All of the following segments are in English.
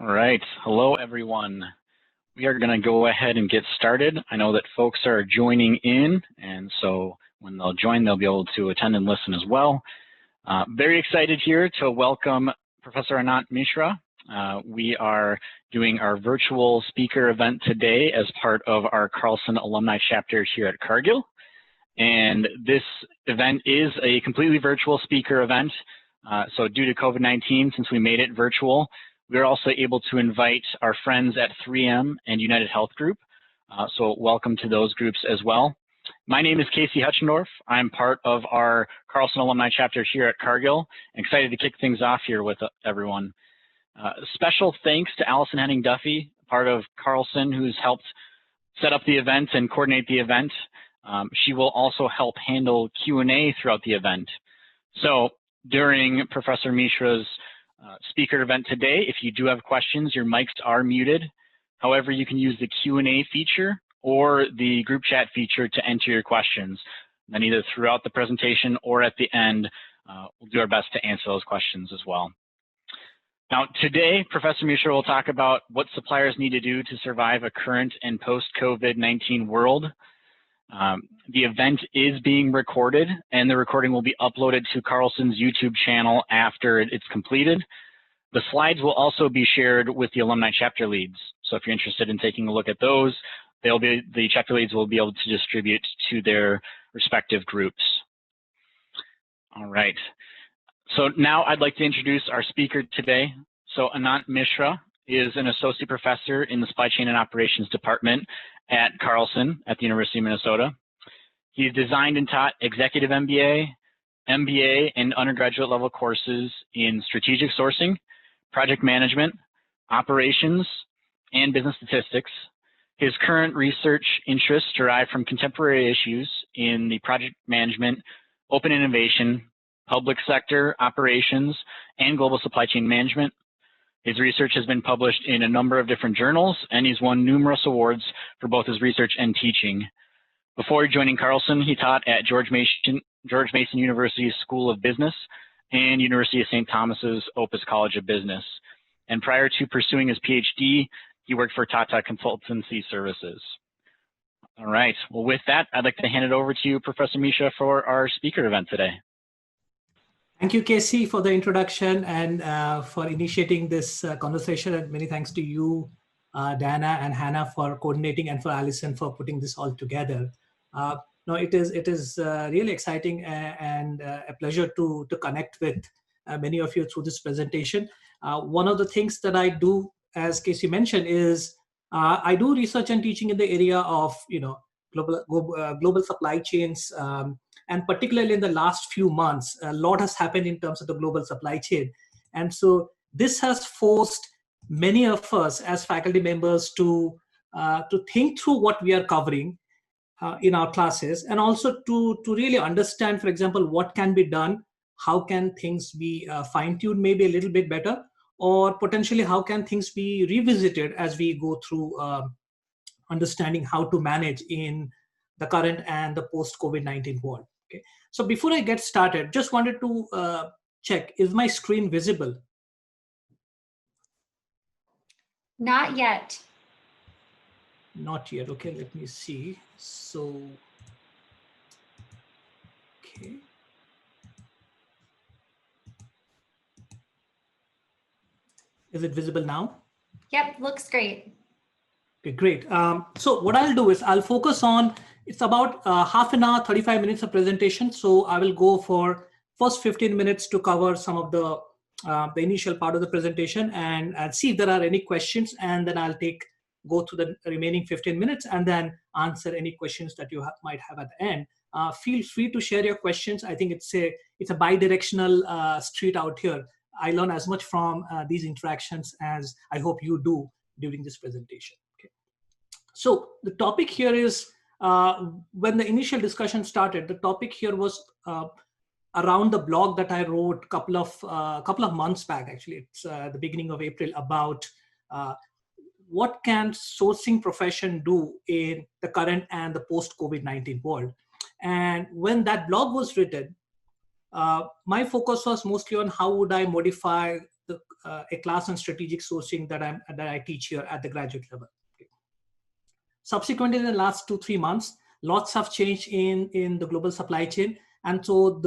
All right. Hello, everyone. We are going to go ahead and get started. I know that folks are joining in, and so when they'll join, they'll be able to attend and listen as well. Very excited here to welcome Professor Anant Mishra. We are doing our virtual speaker event today as part of our Carlson Alumni chapter here at Cargill. And this event is a completely virtual speaker event. So due to COVID-19, since we made it virtual, we're also able to invite our friends at 3M and United Health Group. So welcome to those groups as well. My name is Casey Hutchendorf. I'm part of our Carlson Alumni chapter here at Cargill. I'm excited to kick things off here with everyone. Special thanks to Allison Henning Duffy, part of Carlson, who's helped set up the event and coordinate the event. She will also help handle Q&A throughout the event. So during Professor Mishra's speaker event today, if you do have questions, your mics are muted. However, you can use the Q&A feature or the group chat feature to enter your questions. Then either throughout the presentation or at the end, we'll do our best to answer those questions as well. Now, today, Professor Mishra will talk about what suppliers need to do to survive a current and post-COVID-19 world. The event is being recorded, and the recording will be uploaded to Carlson's YouTube channel after it's completed. The slides will also be shared with the alumni chapter leads. So if you're interested in taking a look at those, the chapter leads will be able to distribute to their respective groups. All right. So now I'd like to introduce our speaker today. So Anant Mishra is an associate professor in the Supply Chain and Operations Department at Carlson at the University of Minnesota. He's designed and taught executive MBA, MBA, and undergraduate level courses in strategic sourcing, project management, operations, and business statistics. His current research interests derive from contemporary issues in the project management, open innovation, public sector operations, and global supply chain management. His research has been published in a number of different journals, and he's won numerous awards for both his research and teaching. Before joining Carlson, he taught at George Mason University's School of Business and University of St. Thomas's Opus College of Business. And prior to pursuing his PhD, he worked for Tata Consultancy Services. All right, well, with that, I'd like to hand it over to you, Professor Mishra, for our speaker event today. Thank you, Casey, for the introduction and for initiating this conversation. And many thanks to you, Dana and Hannah, for coordinating, and for Allison for putting this all together. No, it is really exciting and a pleasure to connect with many of you through this presentation. One of the things that I do, as Casey mentioned, is I do research and teaching in the area of global supply chains. And particularly in the last few months, a lot has happened in terms of the global supply chain. And so this has forced many of us as faculty members to think through what we are covering in our classes, and also to really understand, for example, what can be done, how can things be fine-tuned maybe a little bit better, or potentially how can things be revisited as we go through understanding how to manage in the current and the post-COVID-19 world. Okay. So before I get started, just wanted to check, is my screen visible? Not yet. Not yet. Okay, let me see. So, okay. Is it visible now? Yep, looks great. Okay, great. So what I'll do is I'll focus on, it's about half an hour, 35 minutes of presentation. So I will go for first 15 minutes to cover some of the initial part of the presentation, and I'll see if there are any questions, and then I'll go through the remaining 15 minutes and then answer any questions that you might have at the end. Feel free to share your questions. I think it's a bi-directional street out here. I learn as much from these interactions as I hope you do during this presentation. Okay. So the topic here is, when the initial discussion started, the topic here was around the blog that I wrote couple of months back. Actually, it's the beginning of April, about what can sourcing profession do in the current and the post-COVID-19 world. And when that blog was written, my focus was mostly on how would I modify a class on strategic sourcing that I teach here at the graduate level. Okay. Subsequently, in the last 2-3 months, lots have changed in the global supply chain. And so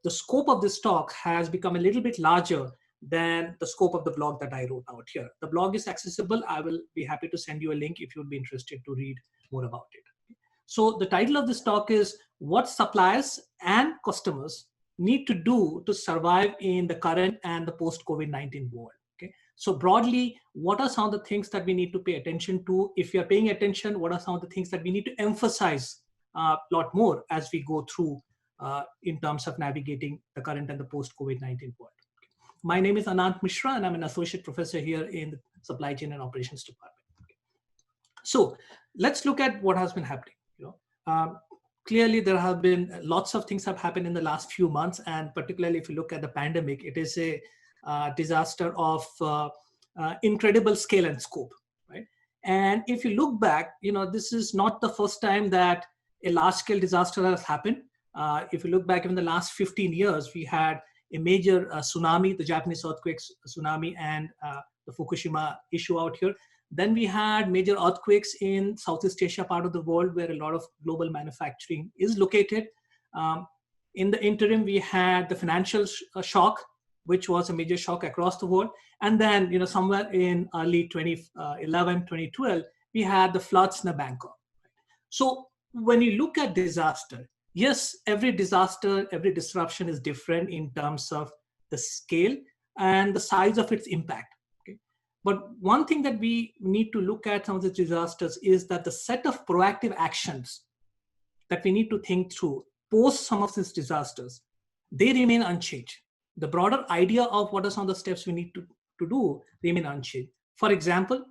the scope of this talk has become a little bit larger than the scope of the blog that I wrote out here. The blog is accessible. I will be happy to send you a link if you'd be interested to read more about it. So the title of this talk is What Suppliers and Customers Need to Do to Survive in the Current and the Post-COVID-19 World. Okay. So broadly, what are some of the things that we need to pay attention to? If we are paying attention, what are some of the things that we need to emphasize a lot more as we go through in terms of navigating the current and the post-COVID-19 world? My name is Anant Mishra, and I'm an associate professor here in the Supply Chain and Operations Department. So let's look at what has been happening. Clearly, there have been lots of things have happened in the last few months, and particularly if you look at the pandemic, it is a disaster of incredible scale and scope, right? And if you look back, this is not the first time that a large-scale disaster has happened. If you look back in the last 15 years, we had a major tsunami, the Japanese earthquakes, tsunami, and the Fukushima issue out here. Then we had major earthquakes in Southeast Asia part of the world where a lot of global manufacturing is located. In the interim, we had the financial shock, which was a major shock across the world. And then, somewhere in early 2011, 2012, we had the floods in Bangkok. So when you look at disaster, yes, every disaster, every disruption is different in terms of the scale and the size of its impact. But one thing that we need to look at some of the disasters is that the set of proactive actions that we need to think through post some of these disasters, they remain unchanged. The broader idea of what are some of the steps we need to do remain unchanged. For example,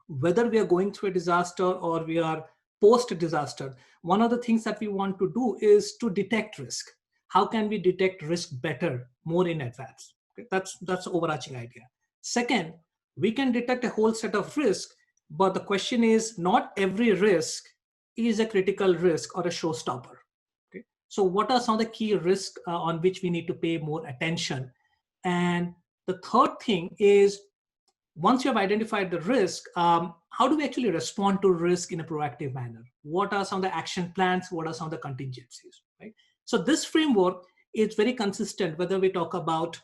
whether we are going through a disaster or we are post-disaster, one of the things that we want to do is to detect risk. How can we detect risk better, more in advance? Okay, that's the overarching idea. Second, we can detect a whole set of risks, but the question is not every risk is a critical risk or a showstopper. Okay? So what are some of the key risks on which we need to pay more attention? And the third thing is, once you have identified the risk, how do we actually respond to risk in a proactive manner? What are some of the action plans? What are some of the contingencies? Right? So this framework is very consistent, whether we talk about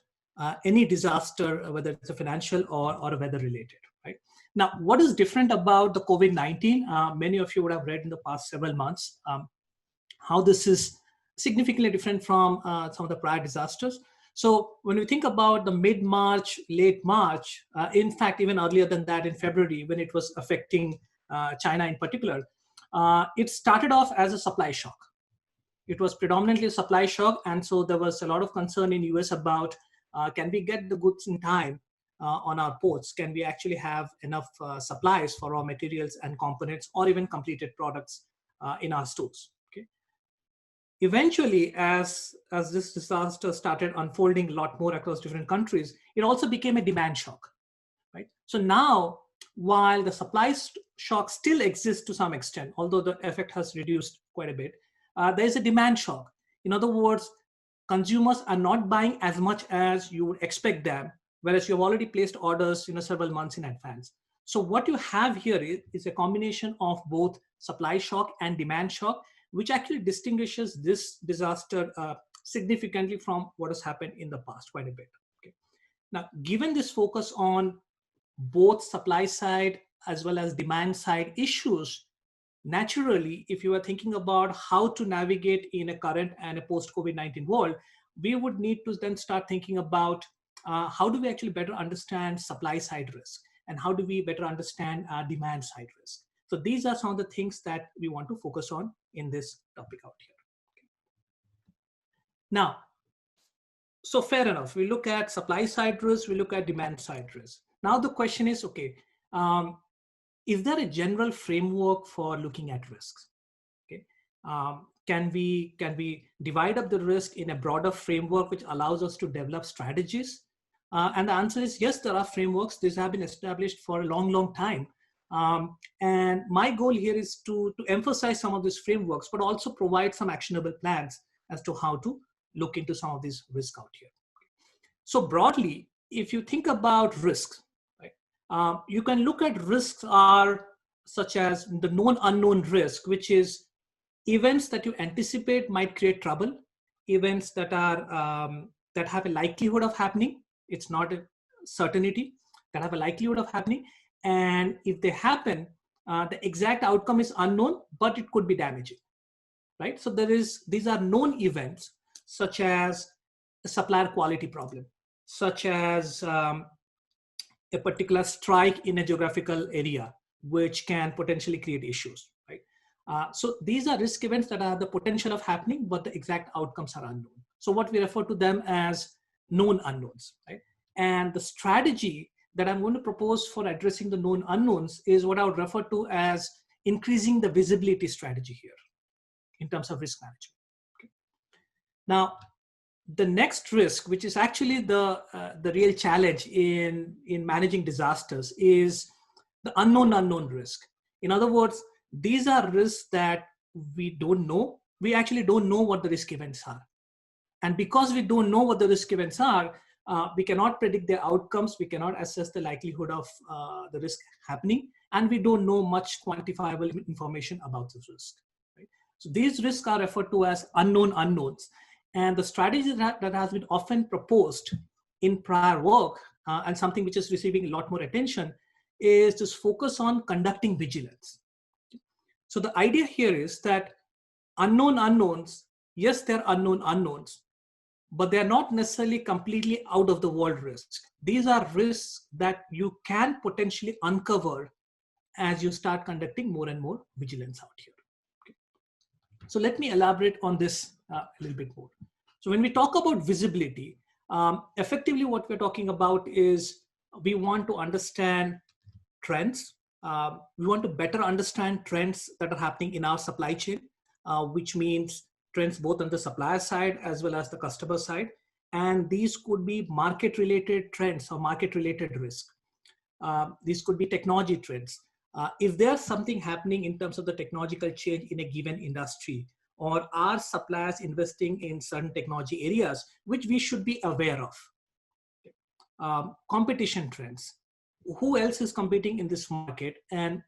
any disaster, whether it's a financial or weather related, right? Now, what is different about the COVID-19? Many of you would have read in the past several months how this is significantly different from some of the prior disasters. So when we think about the mid-March, late March, in fact, even earlier than that in February, when it was affecting China in particular, it started off as a supply shock. It was predominantly a supply shock. And so there was a lot of concern in US about can we get the goods in time on our ports? Can we actually have enough supplies for raw materials and components or even completed products in our stores? Okay. Eventually, as this disaster started unfolding a lot more across different countries, it also became a demand shock. Right? So now, while the supply shock still exists to some extent, although the effect has reduced quite a bit, there is a demand shock. In other words, consumers are not buying as much as you would expect them, whereas you've already placed orders several months in advance. So what you have here is a combination of both supply shock and demand shock, which actually distinguishes this disaster significantly from what has happened in the past quite a bit. Okay. Now, given this focus on both supply side as well as demand side issues, naturally, if you are thinking about how to navigate in a current and a post-COVID-19 world, we would need to then start thinking about how do we actually better understand supply side risk and how do we better understand demand side risk. So these are some of the things that we want to focus on in this topic out here. Okay. Now, so fair enough. We look at supply side risk, we look at demand side risk. Now the question is, okay, is there a general framework for looking at risks? Okay. Can we divide up the risk in a broader framework which allows us to develop strategies? And the answer is yes, there are frameworks. These have been established for a long, long time. And my goal here is to emphasize some of these frameworks, but also provide some actionable plans as to how to look into some of these risks out here. So broadly, if you think about risks, right, you can look at risks are such as the known unknown risk, which is events that you anticipate might create trouble, events that are that have a likelihood of happening. It's not a certainty, that have a likelihood of happening, and if they happen, the exact outcome is unknown, but it could be damaging, right? So these are known events, such as a supplier quality problem, such as a particular strike in a geographical area, which can potentially create issues, right? So these are risk events that have the potential of happening, but the exact outcomes are unknown. So what we refer to them as known unknowns, right? And the strategy that I'm going to propose for addressing the known unknowns is what I would refer to as increasing the visibility strategy here in terms of risk management. Okay. Now, the next risk, which is actually the real challenge in managing disasters, is the unknown risk. In other words, these are risks that we don't know. We actually don't know what the risk events are. And because we don't know what the risk events are, we cannot predict their outcomes. We cannot assess the likelihood of the risk happening. And we don't know much quantifiable information about this risk. Right? So these risks are referred to as unknown unknowns. And the strategy that has been often proposed in prior work, and something which is receiving a lot more attention, is to focus on conducting vigilance. So the idea here is that unknown unknowns, yes, they're unknown unknowns, but they're not necessarily completely out of the world risks. These are risks that you can potentially uncover as you start conducting more and more vigilance out here. Okay. So let me elaborate on this a little bit more. So when we talk about visibility, effectively what we're talking about is we want to understand trends. We want to better understand trends that are happening in our supply chain, which means trends both on the supplier side as well as the customer side. And these could be market-related trends or market-related risk. These could be technology trends. If there's something happening in terms of the technological change in a given industry, or are suppliers investing in certain technology areas, which we should be aware of. Competition trends. Who else is competing in this market, and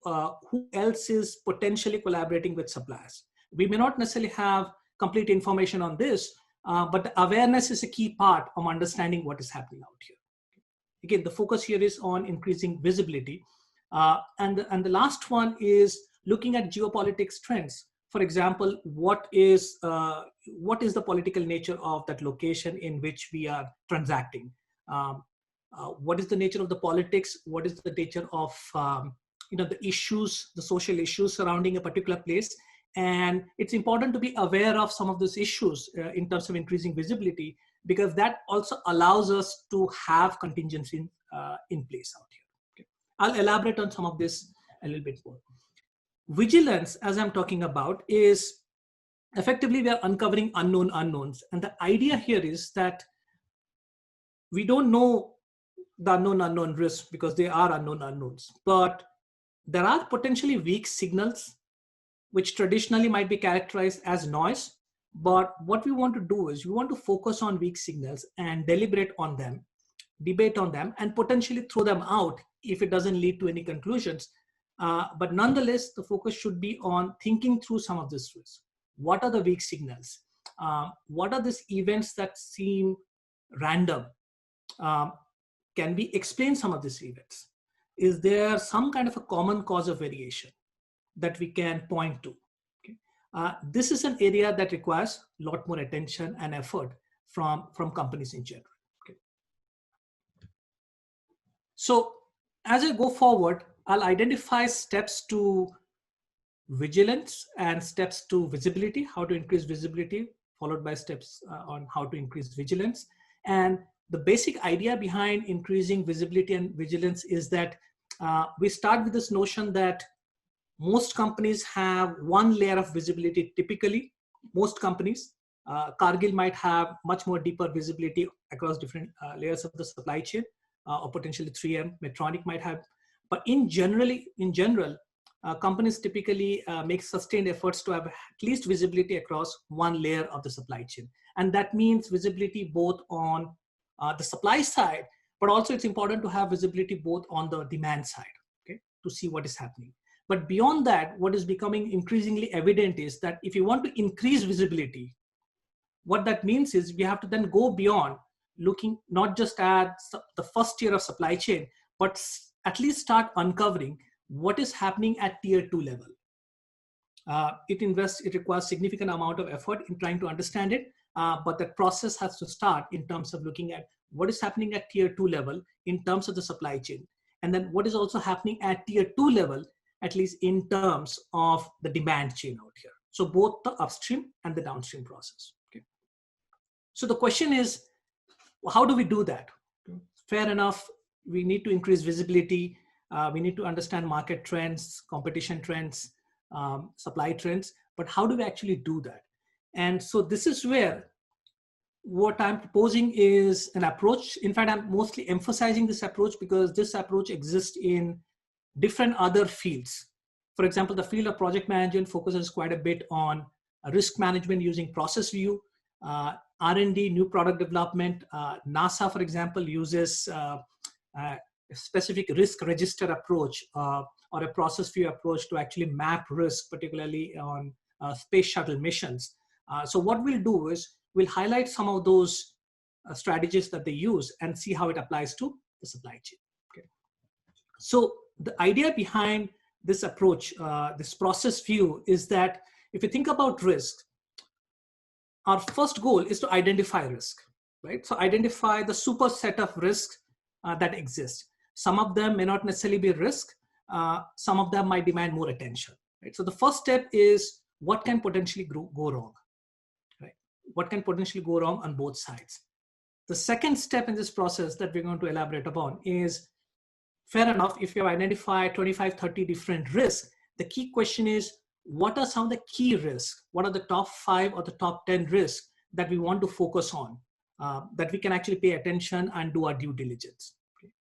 who else is potentially collaborating with suppliers? We may not necessarily have complete information on this, but the awareness is a key part of understanding what is happening out here. Again, the focus here is on increasing visibility. And the last one is looking at geopolitics trends. For example, what is the political nature of that location in which we are transacting? What is the nature of the politics? What is the nature of the issues, the social issues surrounding a particular place? And it's important to be aware of some of those issues in terms of increasing visibility, because that also allows us to have contingency in place out here. Okay. I'll elaborate on some of this a little bit more. Vigilance, as I'm talking about, is effectively we are uncovering unknown unknowns. And the idea here is that we don't know the unknown risks because they are unknown unknowns, but there are potentially weak signals which traditionally might be characterized as noise. But what we want to do is we want to focus on weak signals and deliberate on them, debate on them, and potentially throw them out if it doesn't lead to any conclusions. But nonetheless, the focus should be on thinking through some of this risk. What are the weak signals? What are these events that seem random? Can we explain some of these events? Is there some kind of a common cause of variation that we can point to? Okay. This is an area that requires a lot more attention and effort from companies in general. Okay. So as I go forward, I'll identify steps to vigilance and steps to visibility, how to increase visibility, followed by steps on how to increase vigilance. And the basic idea behind increasing visibility and vigilance is that we start with this notion that most companies have one layer of visibility. Typically, most companies, Cargill might have much more deeper visibility across different layers of the supply chain, or potentially 3M, Medtronic might have. But in general, companies typically make sustained efforts to have at least visibility across one layer of the supply chain. And that means visibility both on the supply side, but also it's important to have visibility both on the demand side, okay, to see what is happening. But beyond that, what is becoming increasingly evident is that if you want to increase visibility, what that means is we have to then go beyond looking not just at the first tier of supply chain, but at least start uncovering what is happening at tier 2 level. It requires significant amount of effort in trying to understand it, but that process has to start in terms of looking at what is happening at tier 2 level in terms of the supply chain, and then what is also happening at tier 2 level, at least in terms of the demand chain out here. So both the upstream and the downstream process. Okay. So the question is, how do we do that? Fair enough, we need to increase visibility. We need to understand market trends, competition trends, supply trends, but how do we actually do that? And so this is where what I'm proposing is an approach. In fact, I'm mostly emphasizing this approach because this approach exists in different other fields. For example, the field of project management focuses quite a bit on risk management using process view, R&D, new product development. NASA, for example, uses a specific risk register approach or a process view approach to actually map risk, particularly on space shuttle missions. So what we'll do is we'll highlight some of those strategies that they use and see how it applies to the supply chain. Okay. So the idea behind this approach, this process view, is that if you think about risk, our first goal is to identify risk, right? So identify the superset of risks that exist. Some of them may not necessarily be risk. Some of them might demand more attention, right? So the first step is what can potentially go wrong, right? What can potentially go wrong on both sides? The second step in this process that we're going to elaborate upon is, fair enough, if you have identified 25, 30 different risks, the key question is, what are some of the key risks? What are the top 5 or the top 10 risks that we want to focus on, that we can actually pay attention and do our due diligence? Okay.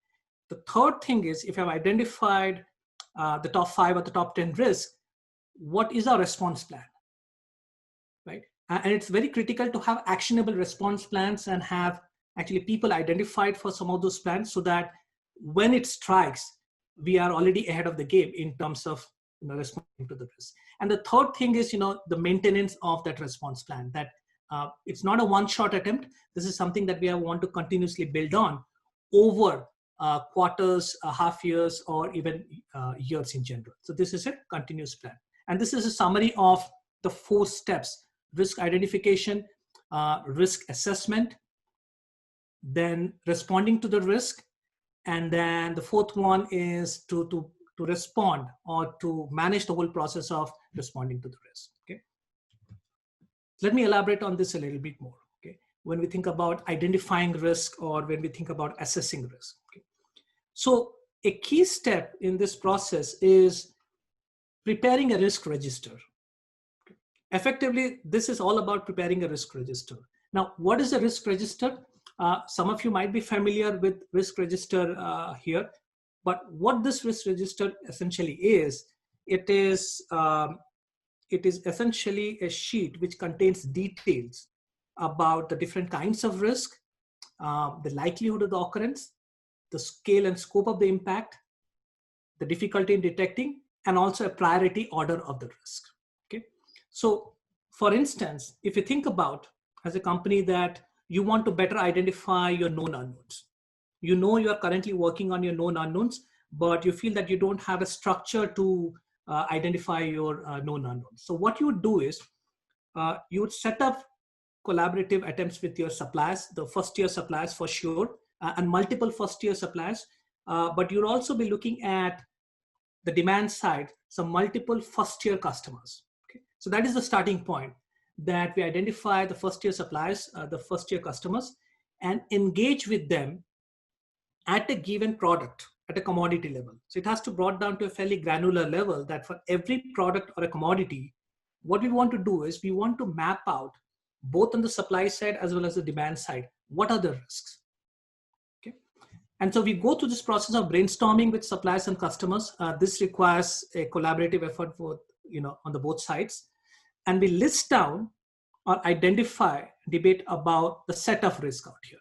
The third thing is, if you have identified the top 5 or the top 10 risks, what is our response plan, right? And it's very critical to have actionable response plans and have actually people identified for some of those plans so that when it strikes, we are already ahead of the game in terms of responding to the risk. And the third thing is, the maintenance of that response plan, that it's not a one-shot attempt. This is something that we want to continuously build on over quarters, half years, or even years in general. So this is a continuous plan. And this is a summary of the 4 steps: risk identification, risk assessment, then responding to the risk, and then the fourth one is to respond or to manage the whole process of responding to the risk. Okay. Let me elaborate on this a little bit more. Okay. When we think about identifying risk or when we think about assessing risk. Okay. So a key step in this process is preparing a risk register. Okay. Effectively, this is all about preparing a risk register. Now, what is a risk register? Some of you might be familiar with risk register here, but what this risk register essentially is, it is essentially a sheet which contains details about the different kinds of risk, the likelihood of the occurrence, the scale and scope of the impact, the difficulty in detecting, and also a priority order of the risk. Okay. So for instance, if you think about as a company that you want to better identify your known unknowns. You are currently working on your known unknowns, but you feel that you don't have a structure to identify your known unknowns. So what you would do is you would set up collaborative attempts with your suppliers, the first tier suppliers for sure, and multiple first tier suppliers. But you'll also be looking at the demand side, some multiple first tier customers. Okay? So that is the starting point, that we identify the first tier suppliers, the first tier customers, and engage with them at a given product, at a commodity level. So it has to be brought down to a fairly granular level, that for every product or a commodity, what we want to do is we want to map out, both on the supply side as well as the demand side, what are the risks. Okay. And so we go through this process of brainstorming with suppliers and customers. This requires a collaborative effort for, on the both sides. And we list down or identify, debate about the set of risk out here.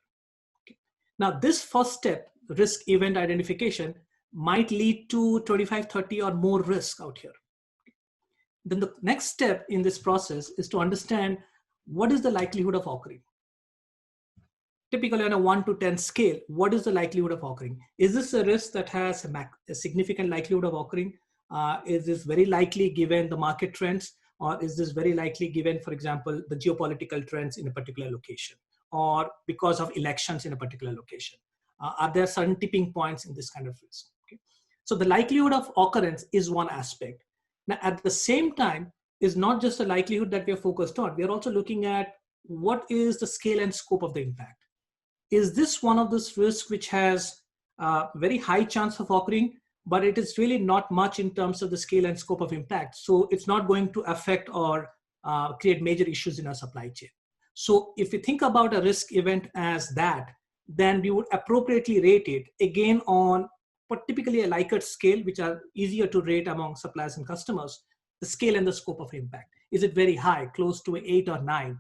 Okay. Now, this first step, risk event identification, might lead to 25, 30 or more risk out here. Then the next step in this process is to understand what is the likelihood of occurring. Typically on a 1 to 10 scale, what is the likelihood of occurring? Is this a risk that has a significant likelihood of occurring? Is this very likely given the market trends? Or is this very likely given, for example, the geopolitical trends in a particular location? Or because of elections in a particular location? Are there certain tipping points in this kind of risk? Okay. So the likelihood of occurrence is one aspect. Now, at the same time, is not just the likelihood that we are focused on. We are also looking at what is the scale and scope of the impact. Is this one of those risks which has a very high chance of occurring, but it is really not much in terms of the scale and scope of impact. So it's not going to affect or create major issues in our supply chain. So if we think about a risk event as that, then we would appropriately rate it again on typically a Likert scale, which are easier to rate among suppliers and customers, the scale and the scope of impact. Is it very high, close to 8 or 9?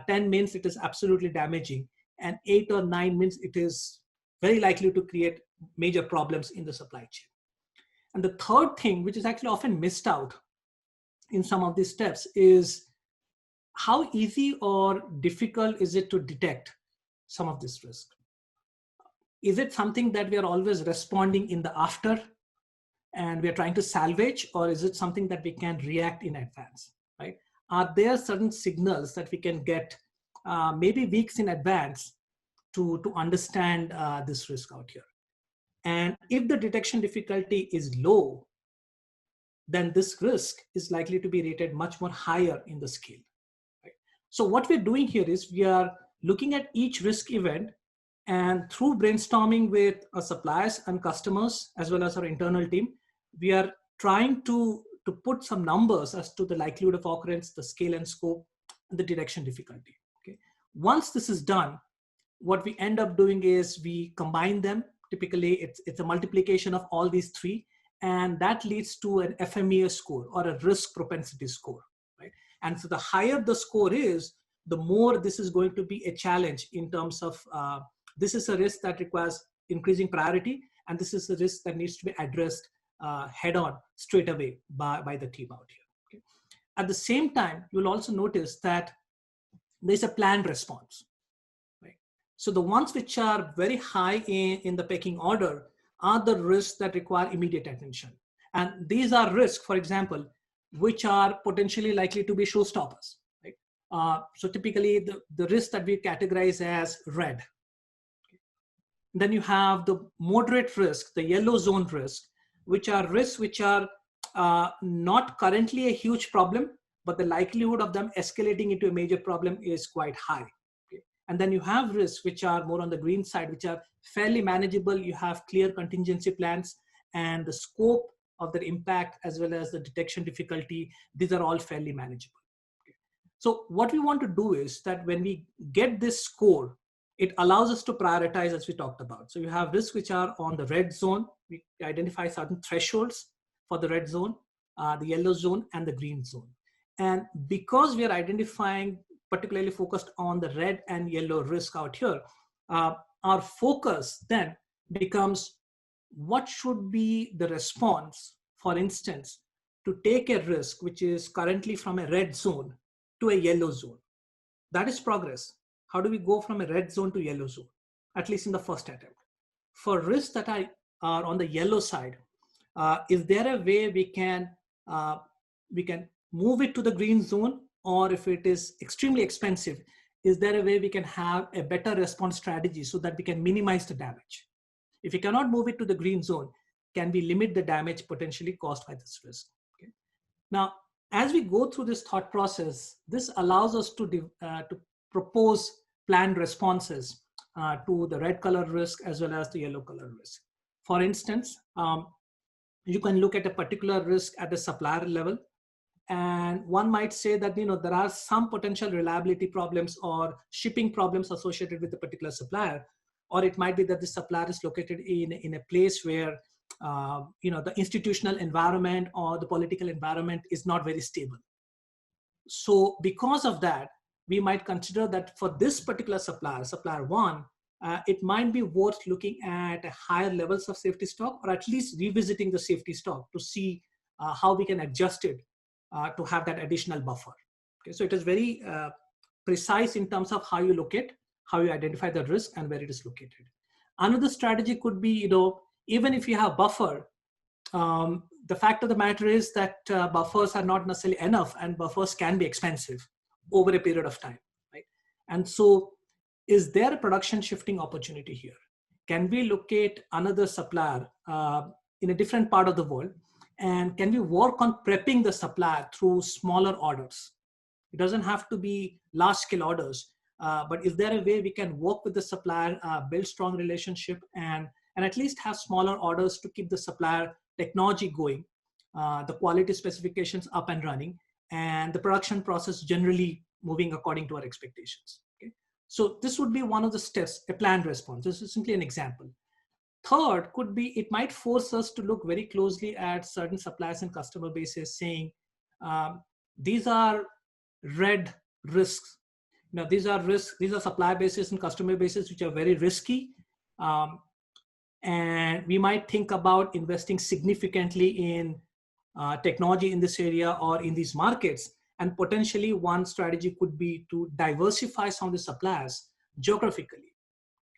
10 means it is absolutely damaging, and 8 or 9 means it is very likely to create major problems in the supply chain. And the third thing, which is actually often missed out in some of these steps, is how easy or difficult is it to detect some of this risk? Is it something that we are always responding in the after and we are trying to salvage, or is it something that we can react in advance, right? Are there certain signals that we can get maybe weeks in advance to understand this risk out here? And if the detection difficulty is low, then this risk is likely to be rated much more higher in the scale. Right? So what we're doing here is we are looking at each risk event, and through brainstorming with our suppliers and customers, as well as our internal team, we are trying to put some numbers as to the likelihood of occurrence, the scale and scope, and the detection difficulty. Okay. Once this is done, what we end up doing is we combine them. Typically, it's a multiplication of all these three, and that leads to an FMEA score, or a risk propensity score. Right? And so the higher the score is, the more this is going to be a challenge in terms of this is a risk that requires increasing priority, and this is a risk that needs to be addressed head-on straight away by the team out here. Okay? At the same time, you'll also notice that there's a planned response. Right? So the ones which are very high in the pecking order are the risks that require immediate attention. And these are risks, for example, which are potentially likely to be showstoppers. Right? So typically the risks that we categorize as red. Then you have the moderate risk, the yellow zone risk, which are risks which are not currently a huge problem, but the likelihood of them escalating into a major problem is quite high. Okay. And then you have risks which are more on the green side, which are fairly manageable. You have clear contingency plans, and the scope of their impact as well as the detection difficulty, these are all fairly manageable. Okay. So what we want to do is that when we get this score, it allows us to prioritize, as we talked about. So you have risks which are on the red zone. We identify certain thresholds for the red zone, the yellow zone, and the green zone. And because we are identifying particularly focused on the red and yellow risk out here, our focus then becomes what should be the response, for instance, to take a risk which is currently from a red zone to a yellow zone. That is progress. How do we go from a red zone to yellow zone, at least in the first attempt? For risks that are on the yellow side, is there a way we can move it to the green zone? Or if it is extremely expensive, is there a way we can have a better response strategy so that we can minimize the damage? If we cannot move it to the green zone, can we limit the damage potentially caused by this risk? Okay. Now, as we go through this thought process, this allows us to propose planned responses to the red color risk as well as the yellow color risk. For instance, you can look at a particular risk at the supplier level, and one might say that there are some potential reliability problems or shipping problems associated with the particular supplier, or it might be that the supplier is located in a place where the institutional environment or the political environment is not very stable. So because of that, we might consider that for this particular supplier, supplier one, it might be worth looking at higher levels of safety stock, or at least revisiting the safety stock to see how we can adjust it to have that additional buffer. Okay, so it is very precise in terms of how you look at, how you identify the risk and where it is located. Another strategy could be, even if you have buffer, the fact of the matter is that buffers are not necessarily enough, and buffers can be expensive over a period of time, right? And so, is there a production shifting opportunity here? Can we locate another supplier in a different part of the world? And can we work on prepping the supplier through smaller orders? It doesn't have to be large scale orders, but is there a way we can work with the supplier, build strong relationship, and at least have smaller orders to keep the supplier technology going, the quality specifications up and running, and the production process generally moving according to our expectations. Okay? So this would be one of the steps, a planned response. This is simply an example. Third could be, it might force us to look very closely at certain suppliers and customer bases, saying, these are red risks. Now, these are risks, these are supply bases and customer bases which are very risky. And we might think about investing significantly in technology in this area or in these markets. And potentially one strategy could be to diversify some of the suppliers geographically,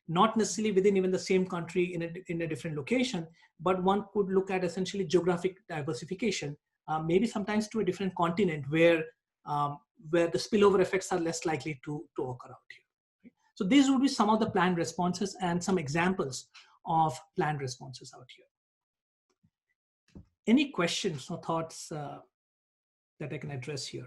not necessarily within even the same country in a different location, but one could look at essentially geographic diversification, maybe sometimes to a different continent where the spillover effects are less likely to occur out here. So these would be some of the planned responses and some examples of planned responses out here. Any questions or thoughts that I can address here?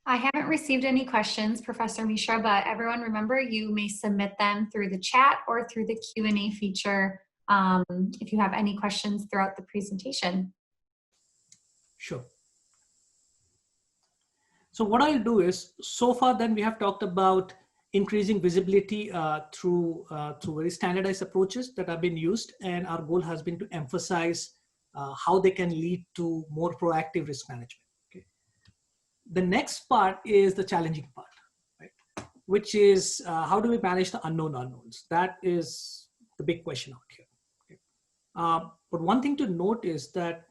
I haven't received any questions, Professor Mishra, but everyone remember you may submit them through the chat or through the Q&A feature if you have any questions throughout the presentation. Sure. So what I'll do is, so far then we have talked about increasing visibility through very standardized approaches that have been used, and our goal has been to emphasize how they can lead to more proactive risk management. Okay. The next part is the challenging part, right? Which is how do we manage the unknown unknowns? That is the big question out here. Okay. But one thing to note is that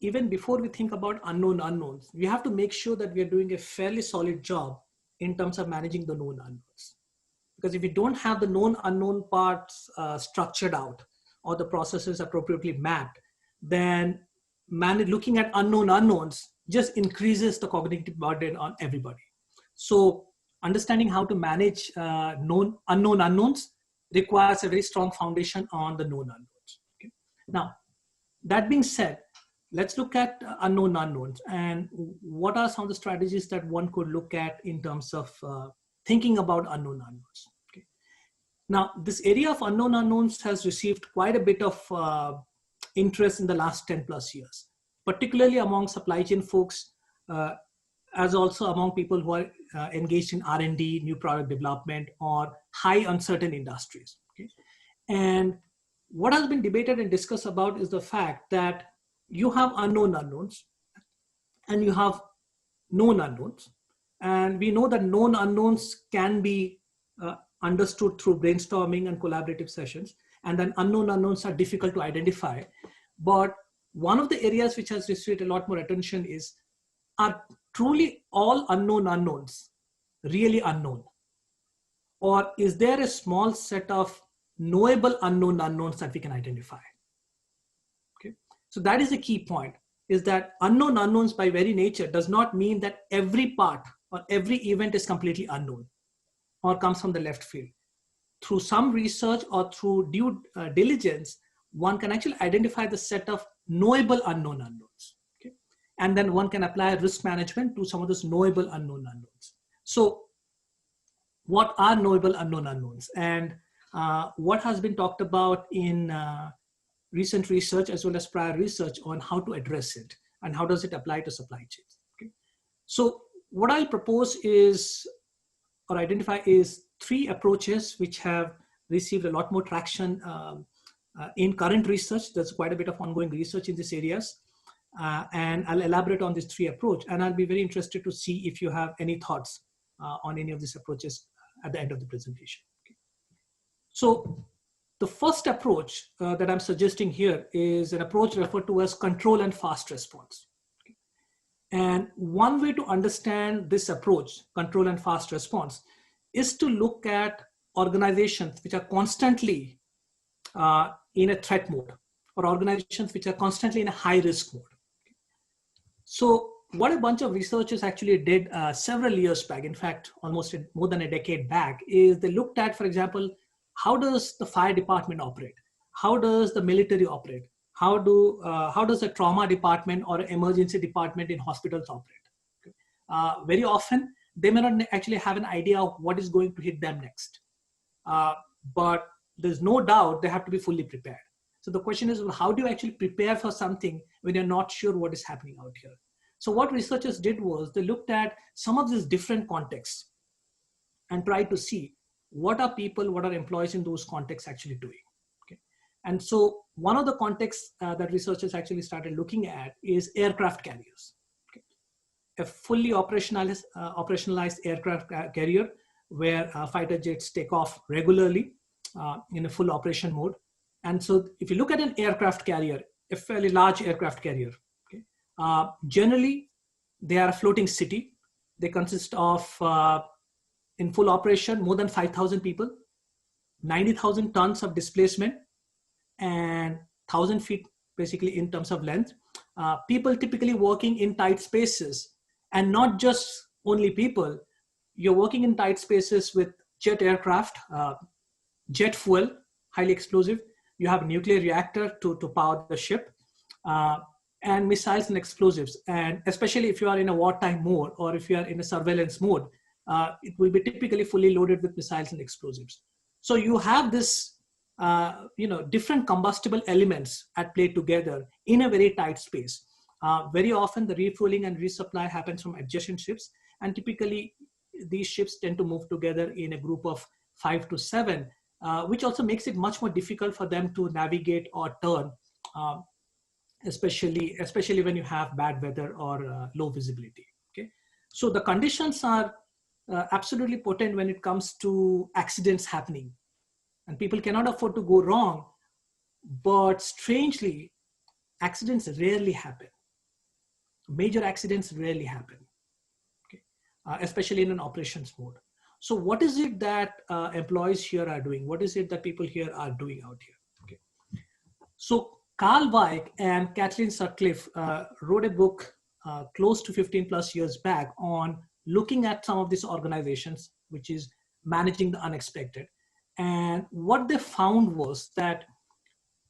even before we think about unknown unknowns, we have to make sure that we are doing a fairly solid job in terms of managing the known unknowns. Because if we don't have the known unknown parts structured out or the processes appropriately mapped, then looking at unknown unknowns just increases the cognitive burden on everybody. So understanding how to manage unknown unknowns requires a very strong foundation on the known unknowns. Okay? Now, that being said, let's look at unknown unknowns and what are some of the strategies that one could look at in terms of thinking about unknown unknowns. Okay. Now, this area of unknown unknowns has received quite a bit of interest in the last 10 plus years, particularly among supply chain folks, as also among people who are engaged in R&D, new product development, or high uncertain industries. Okay. And what has been debated and discussed about is the fact that you have unknown unknowns and you have known unknowns. And we know that known unknowns can be understood through brainstorming and collaborative sessions. And then unknown unknowns are difficult to identify. But one of the areas which has received a lot more attention is, are truly all unknown unknowns really unknown? Or is there a small set of knowable unknown unknowns that we can identify? So that is the key point, is that unknown unknowns by very nature does not mean that every part or every event is completely unknown or comes from the left field. Through some research or through due diligence, one can actually identify the set of knowable unknown unknowns. Okay? And then one can apply risk management to some of those knowable unknown unknowns. So what are knowable unknown unknowns? And what has been talked about in recent research as well as prior research on how to address it and how does it apply to supply chains. Okay. So what I'll propose is, or identify, is 3 approaches which have received a lot more traction in current research. There's quite a bit of ongoing research in these areas. And I'll elaborate on these 3 approaches. And I'll be very interested to see if you have any thoughts on any of these approaches at the end of the presentation. Okay. So the first approach that I'm suggesting here is an approach referred to as control and fast response. Okay. And one way to understand this approach, control and fast response, is to look at organizations which are constantly in a threat mode, or organizations which are constantly in a high risk mode. Okay. So what a bunch of researchers actually did several years back, in fact, almost more than a decade back, is they looked at, for example, how does the fire department operate? How does the military operate? How does a trauma department or emergency department in hospitals operate? Okay. Very often, they may not actually have an idea of what is going to hit them next. But there's no doubt they have to be fully prepared. So the question is, well, how do you actually prepare for something when you're not sure what is happening out here? So what researchers did was they looked at some of these different contexts and tried to see what are people, what are employees in those contexts actually doing. Okay. And so one of the contexts that researchers actually started looking at is aircraft carriers. Okay. A fully operationalized aircraft carrier where fighter jets take off regularly in a full operation mode. And so if you look at an aircraft carrier, a fairly large aircraft carrier, okay, generally they are a floating city. They consist of, in full operation, more than 5,000 people, 90,000 tons of displacement, and 1,000 feet basically in terms of length. People typically working in tight spaces, and not just only people. You're working in tight spaces with jet aircraft, jet fuel, highly explosive. You have a nuclear reactor to power the ship, and missiles and explosives. And especially if you are in a wartime mode or if you are in a surveillance mode, it will be typically fully loaded with missiles and explosives. So you have this, different combustible elements at play together in a very tight space. Very often the refueling and resupply happens from adjacent ships, and typically these ships tend to move together in a group of 5 to 7, which also makes it much more difficult for them to navigate or turn, especially when you have bad weather or low visibility. Okay, so the conditions are absolutely potent when it comes to accidents happening, and people cannot afford to go wrong. But strangely, accidents rarely happen. Major accidents rarely happen, okay, especially in an operations mode. So what is it that employees here are doing? What is it that people here are doing out here? Okay. So Carl Weick and Kathleen Sutcliffe wrote a book close to 15 plus years back on looking at some of these organizations, which is managing the unexpected. And what they found was that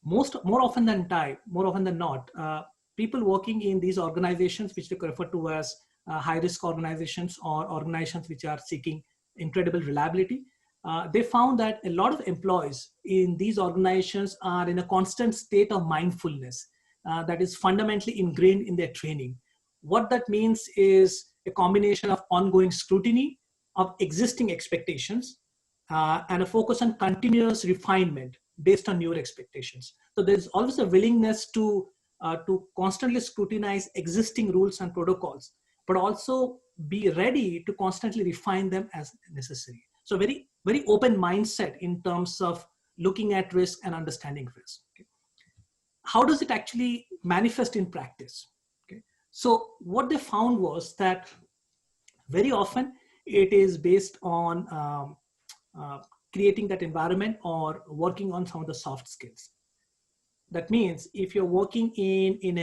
more often than not, people working in these organizations, which they refer to as high-risk organizations or organizations which are seeking incredible reliability, they found that a lot of employees in these organizations are in a constant state of mindfulness that is fundamentally ingrained in their training. What that means is a combination of ongoing scrutiny of existing expectations and a focus on continuous refinement based on newer expectations. So there's always a willingness to constantly scrutinize existing rules and protocols, but also be ready to constantly refine them as necessary. So very, very open mindset in terms of looking at risk and understanding risk. Okay. How does it actually manifest in practice? Okay. So what they found was that very often it is based on creating that environment or working on some of the soft skills. That means if you're working in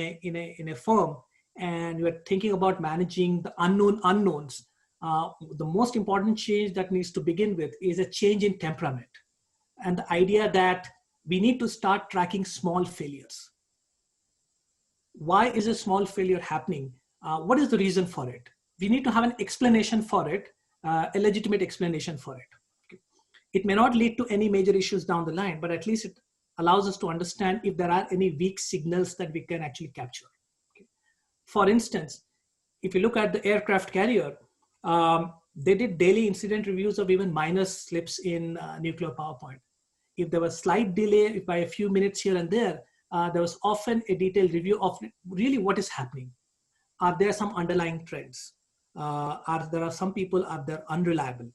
a firm and you're thinking about managing the unknown unknowns, the most important change that needs to begin with is a change in temperament. And the idea that we need to start tracking small failures. Why is a small failure happening? What is the reason for it? We need to have an explanation for it, a legitimate explanation for it. Okay. It may not lead to any major issues down the line, but at least it allows us to understand if there are any weak signals that we can actually capture. Okay. For instance, if you look at the aircraft carrier, they did daily incident reviews of even minor slips in nuclear power point. If there was slight delay by a few minutes here and there was often a detailed review of really what is happening. Are there some underlying trends? There are some people are there unreliable?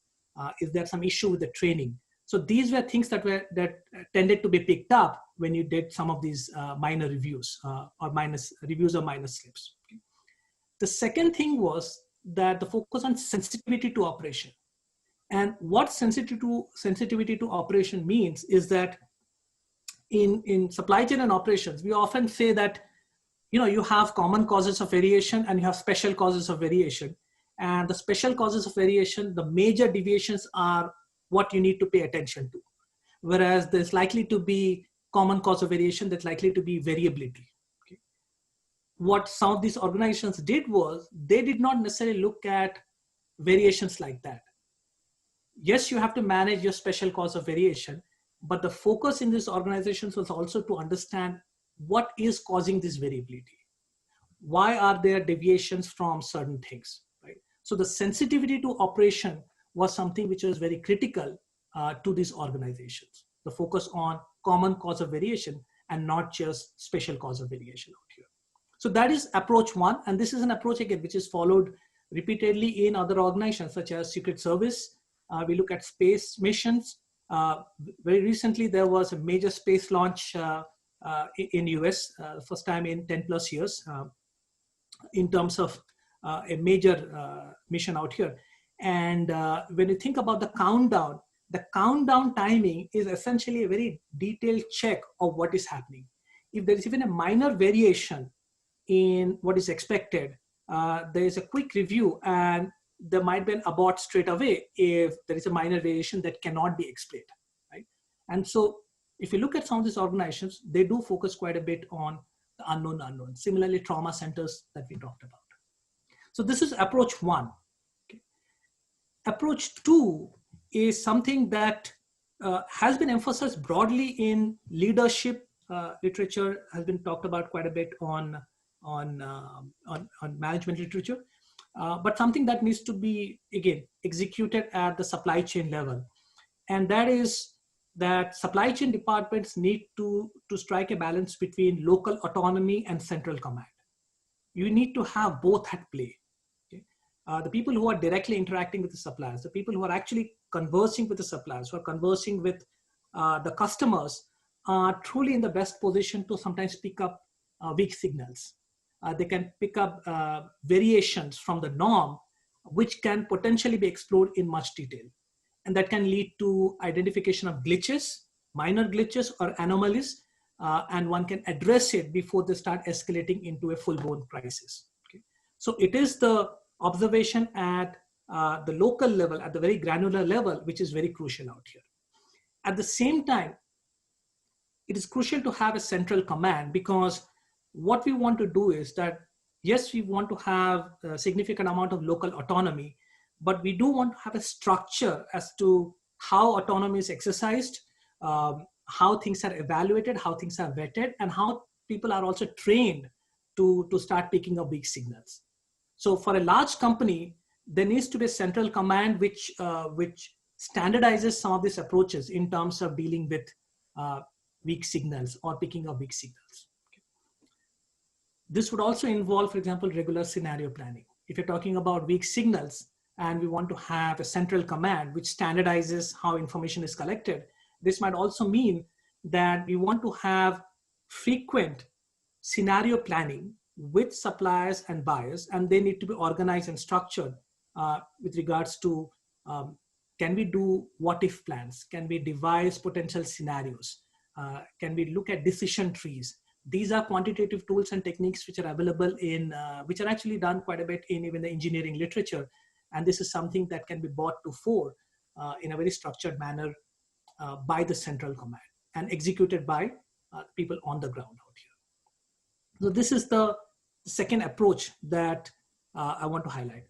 Is there some issue with the training? So these were things that tended to be picked up when you did some of these minor reviews or minus slips. Okay. The second thing was that the focus on sensitivity to operation. And what sensitivity to operation means is that in supply chain and operations, we often say that you have common causes of variation and you have special causes of variation. And the special causes of variation, the major deviations are what you need to pay attention to. Whereas there's likely to be common cause of variation, that's likely to be variability. Okay. What some of these organizations did was they did not necessarily look at variations like that. Yes, you have to manage your special cause of variation, but the focus in these organizations was also to understand what is causing this variability. Why are there deviations from certain things, right? So the sensitivity to operation was something which was very critical to these organizations. The focus on common cause of variation and not just special cause of variation out here. So that is approach one. And this is an approach again, which is followed repeatedly in other organizations such as Secret Service. We look at space missions. Very recently, there was a major space launch in US, first time in 10 plus years in terms of a major mission out here. And when you think about the countdown timing is essentially a very detailed check of what is happening. If there is even a minor variation in what is expected, there is a quick review and there might be an abort straight away if there is a minor variation that cannot be explained, right? And so if you look at some of these organizations, they do focus quite a bit on the unknown. Similarly, trauma centers that we talked about. So this is approach one. Okay. Approach two is something that has been emphasized broadly in leadership literature, has been talked about quite a bit on management literature, but something that needs to be, again, executed at the supply chain level. And that is that supply chain departments need to strike a balance between local autonomy and central command. You need to have both at play. Okay? The people who are directly interacting with the suppliers, the people who are actually conversing with the suppliers, who are conversing with the customers, are truly in the best position to sometimes pick up weak signals. They can pick up variations from the norm, which can potentially be explored in much detail. And that can lead to identification of glitches, minor glitches or anomalies, and one can address it before they start escalating into a full-blown crisis. Okay? So it is the observation at the local level, at the very granular level, which is very crucial out here. At the same time, it is crucial to have a central command, because what we want to do is that, yes, we want to have a significant amount of local autonomy, but we do want to have a structure as to how autonomy is exercised, how things are evaluated, how things are vetted, and how people are also trained to start picking up weak signals. So for a large company, there needs to be a central command which standardizes some of these approaches in terms of dealing with weak signals or picking up weak signals. Okay. This would also involve, for example, regular scenario planning. If you're talking about weak signals and we want to have a central command which standardizes how information is collected, this might also mean that we want to have frequent scenario planning with suppliers and buyers, and they need to be organized and structured with regards to can we do what if plans? Can we devise potential scenarios? Can we look at decision trees? These are quantitative tools and techniques which are available in, which are actually done quite a bit in even the engineering literature. And this is something that can be brought to fore in a very structured manner by the central command and executed by people on the ground out here. So this is the second approach that I want to highlight.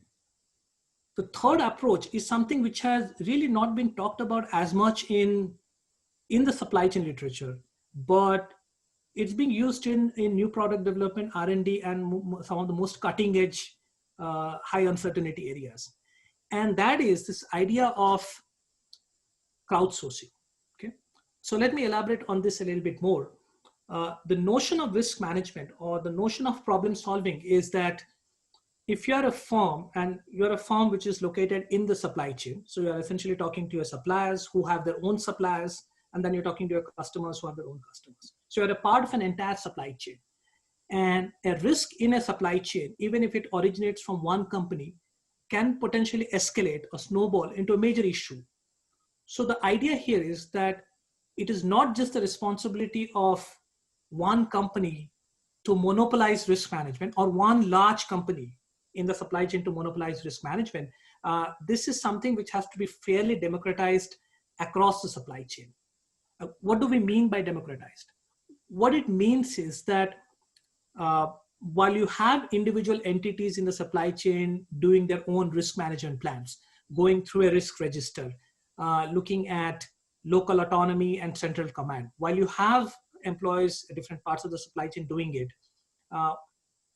The third approach is something which has really not been talked about as much in the supply chain literature, but it's being used in new product development, R&D, and some of the most cutting edge, high uncertainty areas. And that is this idea of crowdsourcing. Okay, so let me elaborate on this a little bit more. The notion of risk management or the notion of problem solving is that if you're a firm and you're a firm which is located in the supply chain, so you're essentially talking to your suppliers who have their own suppliers, and then you're talking to your customers who have their own customers. So you're a part of an entire supply chain. And a risk in a supply chain, even if it originates from one company, can potentially escalate or snowball into a major issue. So the idea here is that it is not just the responsibility of one company to monopolize risk management, or one large company in the supply chain to monopolize risk management. This is something which has to be fairly democratized across the supply chain. What do we mean by democratized? What it means is that while you have individual entities in the supply chain doing their own risk management plans, going through a risk register, looking at local autonomy and central command, while you have employees at different parts of the supply chain doing it,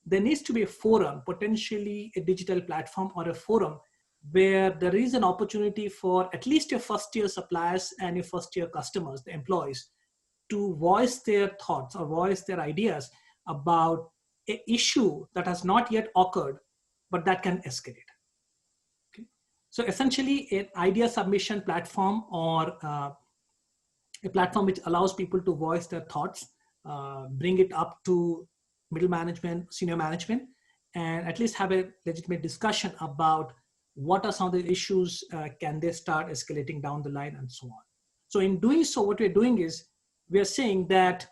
there needs to be a forum, potentially a digital platform or a forum, where there is an opportunity for at least your first year suppliers and your first year customers, the employees, to voice their thoughts or voice their ideas about an issue that has not yet occurred, but that can escalate. Okay. So essentially an idea submission platform, or a platform which allows people to voice their thoughts, bring it up to middle management, senior management, and at least have a legitimate discussion about what are some of the issues, can they start escalating down the line, and so on. So in doing so, what we're doing is we are saying that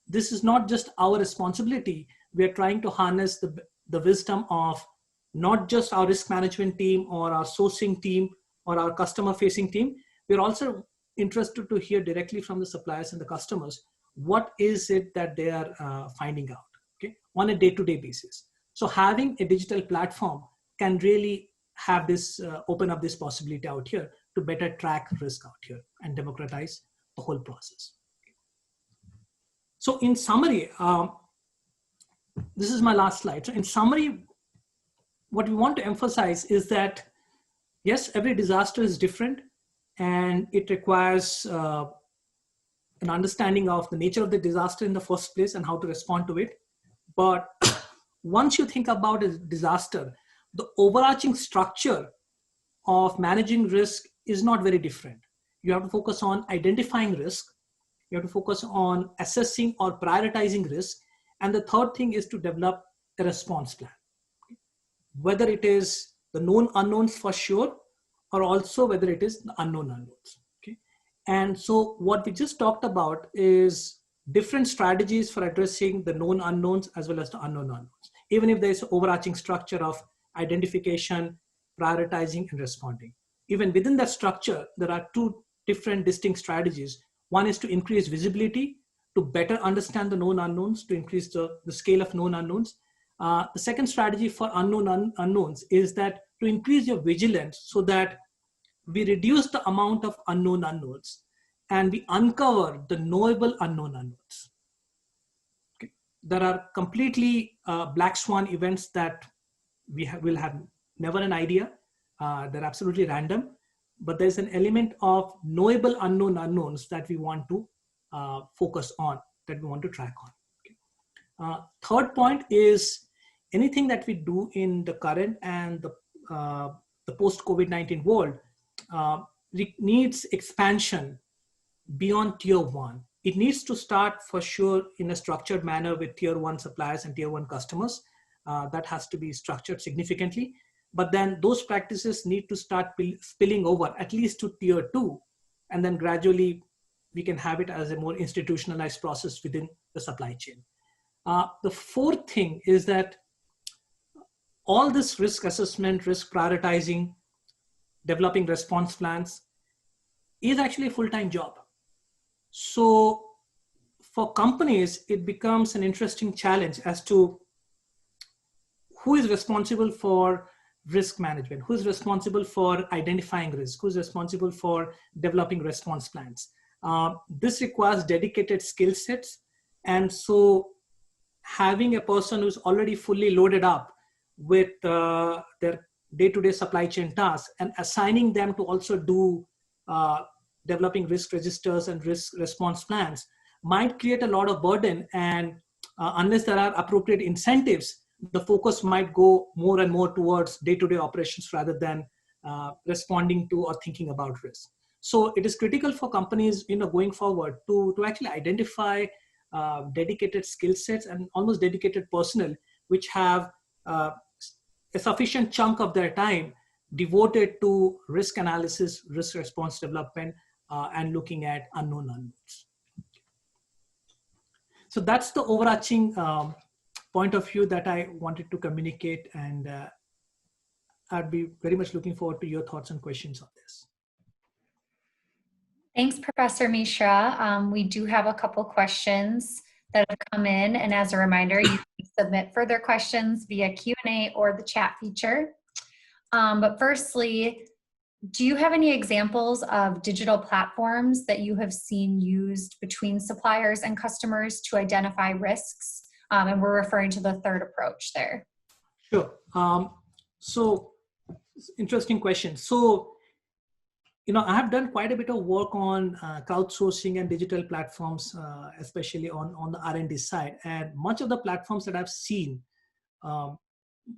this is not just our responsibility. We are trying to harness the wisdom of not just our risk management team or our sourcing team or our customer facing team. We're also interested to hear directly from the suppliers and the customers, what is it that they are finding out, okay, on a day-to-day basis. So having a digital platform can really have this, open up this possibility out here to better track risk out here and democratize the whole process. So in summary, this is my last slide. So in summary, what we want to emphasize is that, yes, every disaster is different, and it requires an understanding of the nature of the disaster in the first place and how to respond to it. But once you think about a disaster, the overarching structure of managing risk is not very different. You have to focus on identifying risk. You have to focus on assessing or prioritizing risk. And the third thing is to develop a response plan. Whether it is the known unknowns for sure, or also whether it is the unknown unknowns. Okay? And so what we just talked about is different strategies for addressing the known unknowns as well as the unknown unknowns, even if there's an overarching structure of identification, prioritizing, and responding. Even within that structure, there are two different distinct strategies. One is to increase visibility, to better understand the known unknowns, to increase the scale of known unknowns. The second strategy for unknown unknowns is that to increase your vigilance so that we reduce the amount of unknown unknowns and we uncover the knowable unknown unknowns. Okay. There are completely black swan events that we will have never an idea. They're absolutely random, but there's an element of knowable unknown unknowns that we want to focus on, that we want to track on. Okay. Third point is anything that we do in the current and the post-COVID-19 world needs expansion beyond tier one. It needs to start for sure in a structured manner with tier one suppliers and tier one customers. That has to be structured significantly. But then those practices need to start spilling over at least to tier two. And then gradually we can have it as a more institutionalized process within the supply chain. The fourth thing is that all this risk assessment, risk prioritizing, developing response plans is actually a full-time job. So for companies, it becomes an interesting challenge as to who is responsible for risk management, who is responsible for identifying risk, who is responsible for developing response plans. This requires dedicated skill sets. And so having a person who's already fully loaded up with their day-to-day supply chain tasks and assigning them to also do developing risk registers and risk response plans might create a lot of burden. And unless there are appropriate incentives, the focus might go more and more towards day-to-day operations rather than responding to or thinking about risk. So it is critical for companies, going forward to actually identify dedicated skill sets and almost dedicated personnel which have a sufficient chunk of their time devoted to risk analysis, risk response development, and looking at unknown unknowns. So that's the overarching point of view that I wanted to communicate, and I'd be very much looking forward to your thoughts and questions on this. Thanks, Professor Mishra. We do have a couple questions that have come in, and as a reminder, you can submit further questions via Q&A or the chat feature. But firstly, do you have any examples of digital platforms that you have seen used between suppliers and customers to identify risks? And we're referring to the third approach there. Sure. So, interesting question. So, I have done quite a bit of work on crowdsourcing and digital platforms, especially on the R&D side. And much of the platforms that I've seen,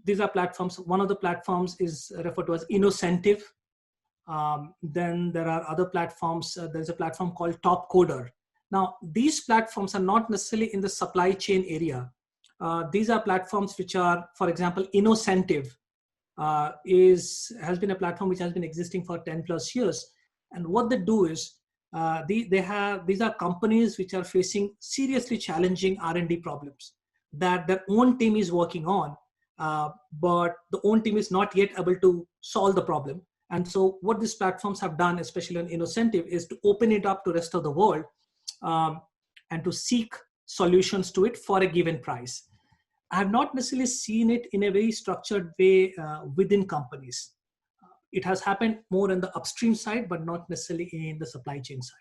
these are platforms. One of the platforms is referred to as Innocentive. Then there are other platforms. There's a platform called Top Coder. Now, these platforms are not necessarily in the supply chain area. These are platforms which are, for example, Innocentive has been a platform which has been existing for 10 plus years. And what they do is these are companies which are facing seriously challenging R&D problems that their own team is working on, but the own team is not yet able to solve the problem. And so what these platforms have done, especially on Innocentive, is to open it up to the rest of the world and to seek solutions to it for a given price. I have not necessarily seen it in a very structured way within companies. It has happened more on the upstream side, but not necessarily in the supply chain side.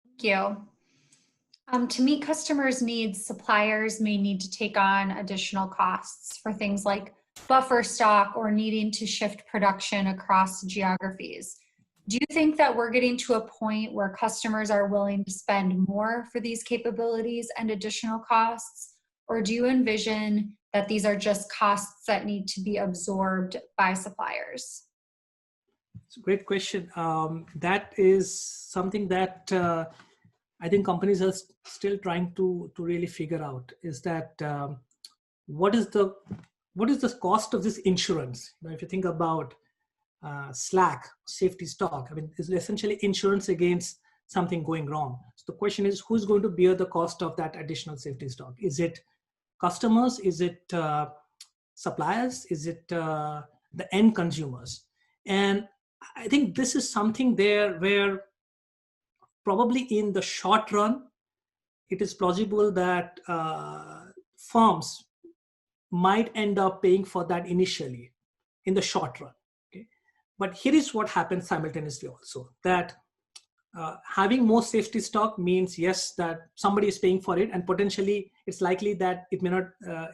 Thank you. To meet customers' needs, suppliers may need to take on additional costs for things like buffer stock or needing to shift production across geographies. Do you think that we're getting to a point where customers are willing to spend more for these capabilities and additional costs? Or do you envision that these are just costs that need to be absorbed by suppliers? It's a great question. That is something that I think companies are still trying to really figure out, is that what is the cost of this insurance? If you think about slack, safety stock, I mean, it's essentially insurance against something going wrong. So the question is, who's going to bear the cost of that additional safety stock? Is it customers? Is it suppliers? Is it the end consumers? And I think this is something there where probably in the short run, it is plausible that firms might end up paying for that initially in the short run. Okay? But here is what happens simultaneously also, that having more safety stock means, yes, that somebody is paying for it, and potentially it's likely that it may not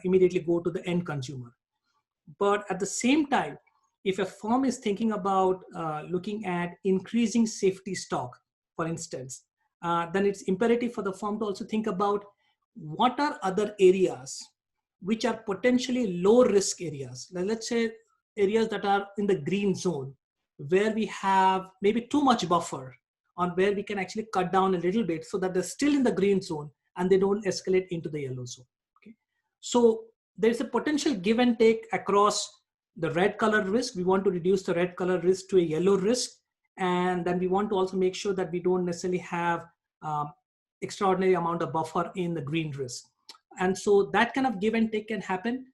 immediately go to the end consumer. But at the same time, if a firm is thinking about looking at increasing safety stock, for instance, then it's imperative for the firm to also think about what are other areas which are potentially low risk areas. Let's say areas that are in the green zone, where we have maybe too much buffer, on where we can actually cut down a little bit so that they're still in the green zone and they don't escalate into the yellow zone. Okay? So there's a potential give and take across the red color risk. We want to reduce the red color risk to a yellow risk. And then we want to also make sure that we don't necessarily have extraordinary amount of buffer in the green risk. And so that kind of give and take can happen,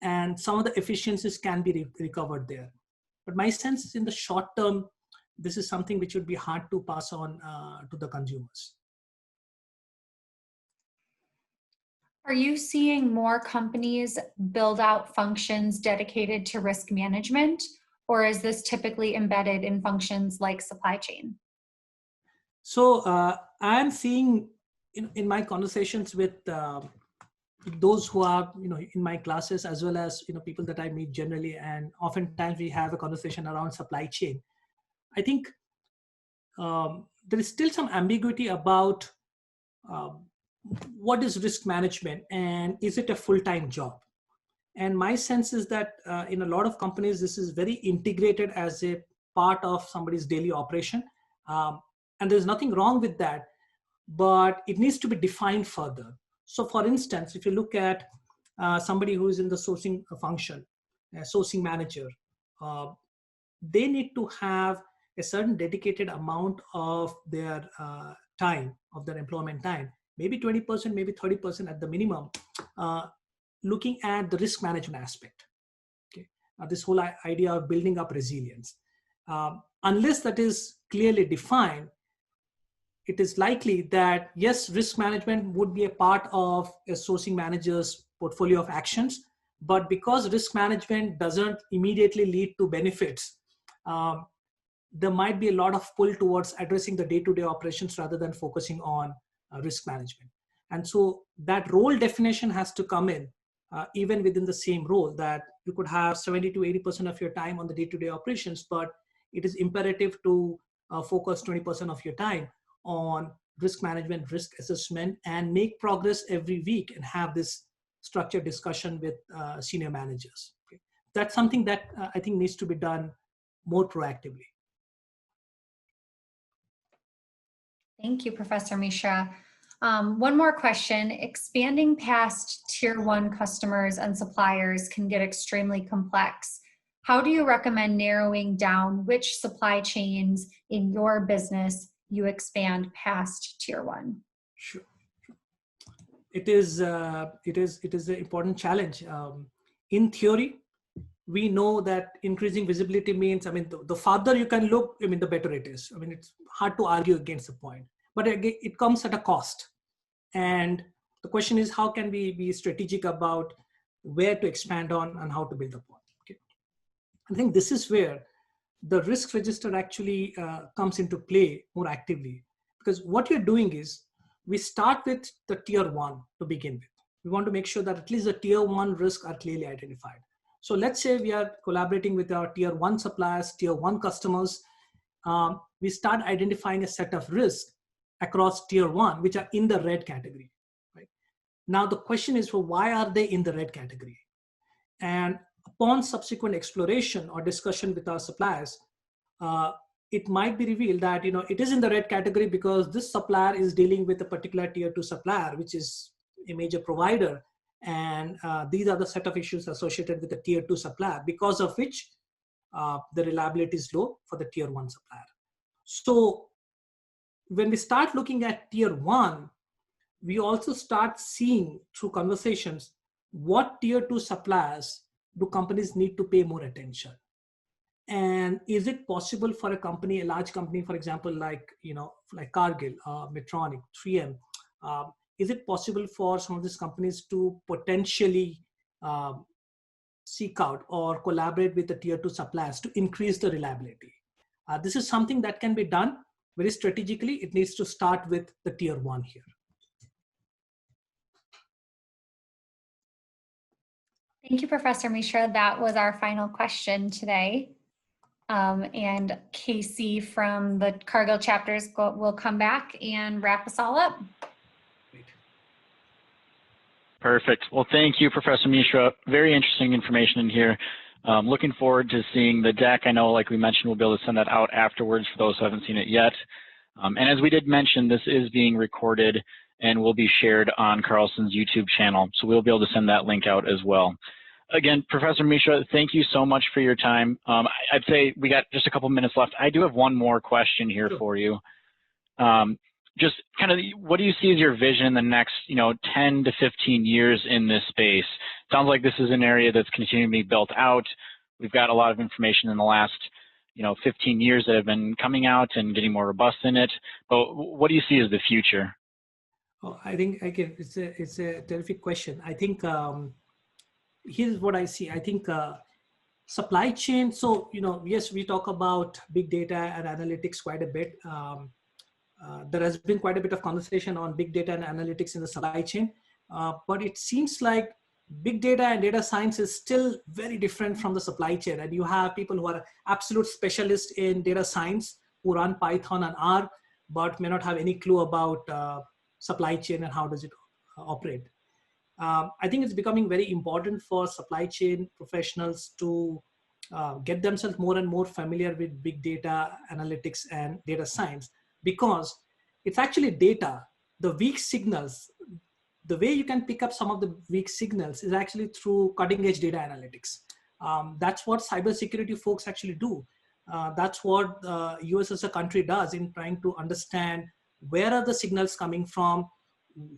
and some of the efficiencies can be recovered there. But my sense is in the short term, this is something which would be hard to pass on to the consumers. Are you seeing more companies build out functions dedicated to risk management, or is this typically embedded in functions like supply chain? So I'm seeing in my conversations with those who are in my classes, as well as people that I meet generally, and oftentimes we have a conversation around supply chain. I think there is still some ambiguity about what is risk management and is it a full-time job? And my sense is that in a lot of companies, this is very integrated as a part of somebody's daily operation. And there's nothing wrong with that, but it needs to be defined further. So for instance, if you look at somebody who is in the sourcing function, a sourcing manager, they need to have a certain dedicated amount of their time, of their employment time, maybe 20%, maybe 30% at the minimum, looking at the risk management aspect. Okay, this whole idea of building up resilience. Unless that is clearly defined, it is likely that yes, risk management would be a part of a sourcing manager's portfolio of actions, but because risk management doesn't immediately lead to benefits, there might be a lot of pull towards addressing the day-to-day operations rather than focusing on risk management. And so that role definition has to come in, even within the same role, that you could have 70 to 80% of your time on the day-to-day operations, but it is imperative to focus 20% of your time on risk management, risk assessment, and make progress every week and have this structured discussion with senior managers. Okay. That's something that I think needs to be done more proactively. Thank you, Professor Mishra. One more question. Expanding past tier 1 customers and suppliers can get extremely complex. How do you recommend narrowing down which supply chains in your business you expand past tier 1? Sure. It is an important challenge. In theory, we know that increasing visibility means, the farther you can look, the better it is. It's hard to argue against the point, but again, it comes at a cost. And the question is, how can we be strategic about where to expand on and how to build upon? Okay. I think this is where the risk register actually comes into play more actively, because what you're doing is we start with the tier 1 to begin with. We want to make sure that at least the tier 1 risks are clearly identified. So let's say we are collaborating with our tier 1 suppliers, tier 1 customers. We start identifying a set of risks across tier 1, which are in the red category. Right? Now the question is, well, why are they in the red category? And upon subsequent exploration or discussion with our suppliers, it might be revealed that it is in the red category because this supplier is dealing with a particular tier 2 supplier, which is a major provider. And these are the set of issues associated with the tier 2 supplier, because of which the reliability is low for the tier 1 supplier. So when we start looking at tier 1, we also start seeing through conversations what tier 2 suppliers do companies need to pay more attention. And is it possible for a company, a large company, for example, like Cargill, Medtronic, 3M, is it possible for some of these companies to potentially seek out or collaborate with the tier 2 suppliers to increase the reliability? This is something that can be done very strategically. It needs to start with the tier 1 here. Thank you, Professor Mishra. That was our final question today. And Casey from the Cargill chapters will come back and wrap us all up. Perfect. Well, thank you, Professor Mishra. Very interesting information in here. Looking forward to seeing the deck. I know, like we mentioned, we'll be able to send that out afterwards for those who haven't seen it yet. And as we did mention, this is being recorded and will be shared on Carlson's YouTube channel. So we'll be able to send that link out as well. Again, Professor Mishra, thank you so much for your time. I'd say we got just a couple minutes left. I do have one more question here Sure. for you. Just kind of, what do you see as your vision in the next, 10 to 15 years in this space? Sounds like this is an area that's continuing to be built out. We've got a lot of information in the last, 15 years that have been coming out and getting more robust in it. But what do you see as the future? Oh, I think it's a terrific question. I think here's what I see. I think supply chain. So yes, we talk about big data and analytics quite a bit. There has been quite a bit of conversation on big data and analytics in the supply chain, but it seems like big data and data science is still very different from the supply chain. And you have people who are absolute specialists in data science who run Python and R, but may not have any clue about supply chain and how does it operate. I think it's becoming very important for supply chain professionals to get themselves more and more familiar with big data analytics and data science, because it's actually data. The weak signals, the way you can pick up some of the weak signals is actually through cutting edge data analytics. That's what cybersecurity folks actually do. That's what US as a country does in trying to understand where are the signals coming from,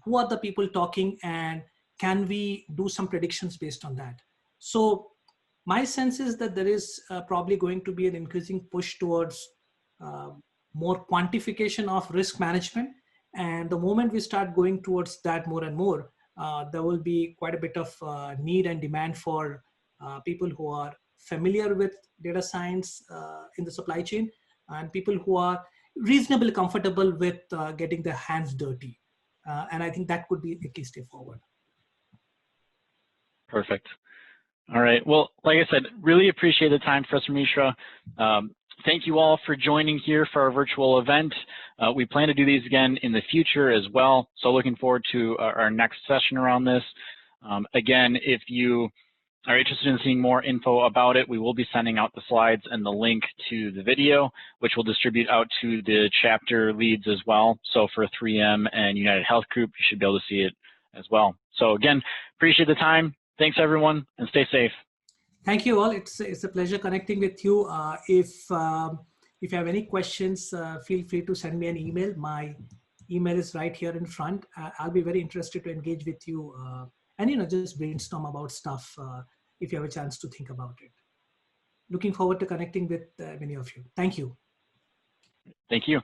who are the people talking, and can we do some predictions based on that. So my sense is that there is probably going to be an increasing push towards more quantification of risk management. And the moment we start going towards that more and more, there will be quite a bit of need and demand for people who are familiar with data science in the supply chain, and people who are reasonably comfortable with getting their hands dirty. And I think that could be a key step forward. Perfect. All right. Well, like I said, really appreciate the time, Professor Mishra. Thank you all for joining here for our virtual event. We plan to do these again in the future as well. So looking forward to our next session around this. Again, if you are interested in seeing more info about it, we will be sending out the slides and the link to the video, which we'll distribute out to the chapter leads as well. So for 3M and United Health Group, you should be able to see it as well. So again, appreciate the time. Thanks everyone, and stay safe. Thank you all. It's a pleasure connecting with you. If you have any questions, feel free to send me an email. My email is right here in front. I'll be very interested to engage with you and just brainstorm about stuff if you have a chance to think about it. Looking forward to connecting with many of you. Thank you. Thank you.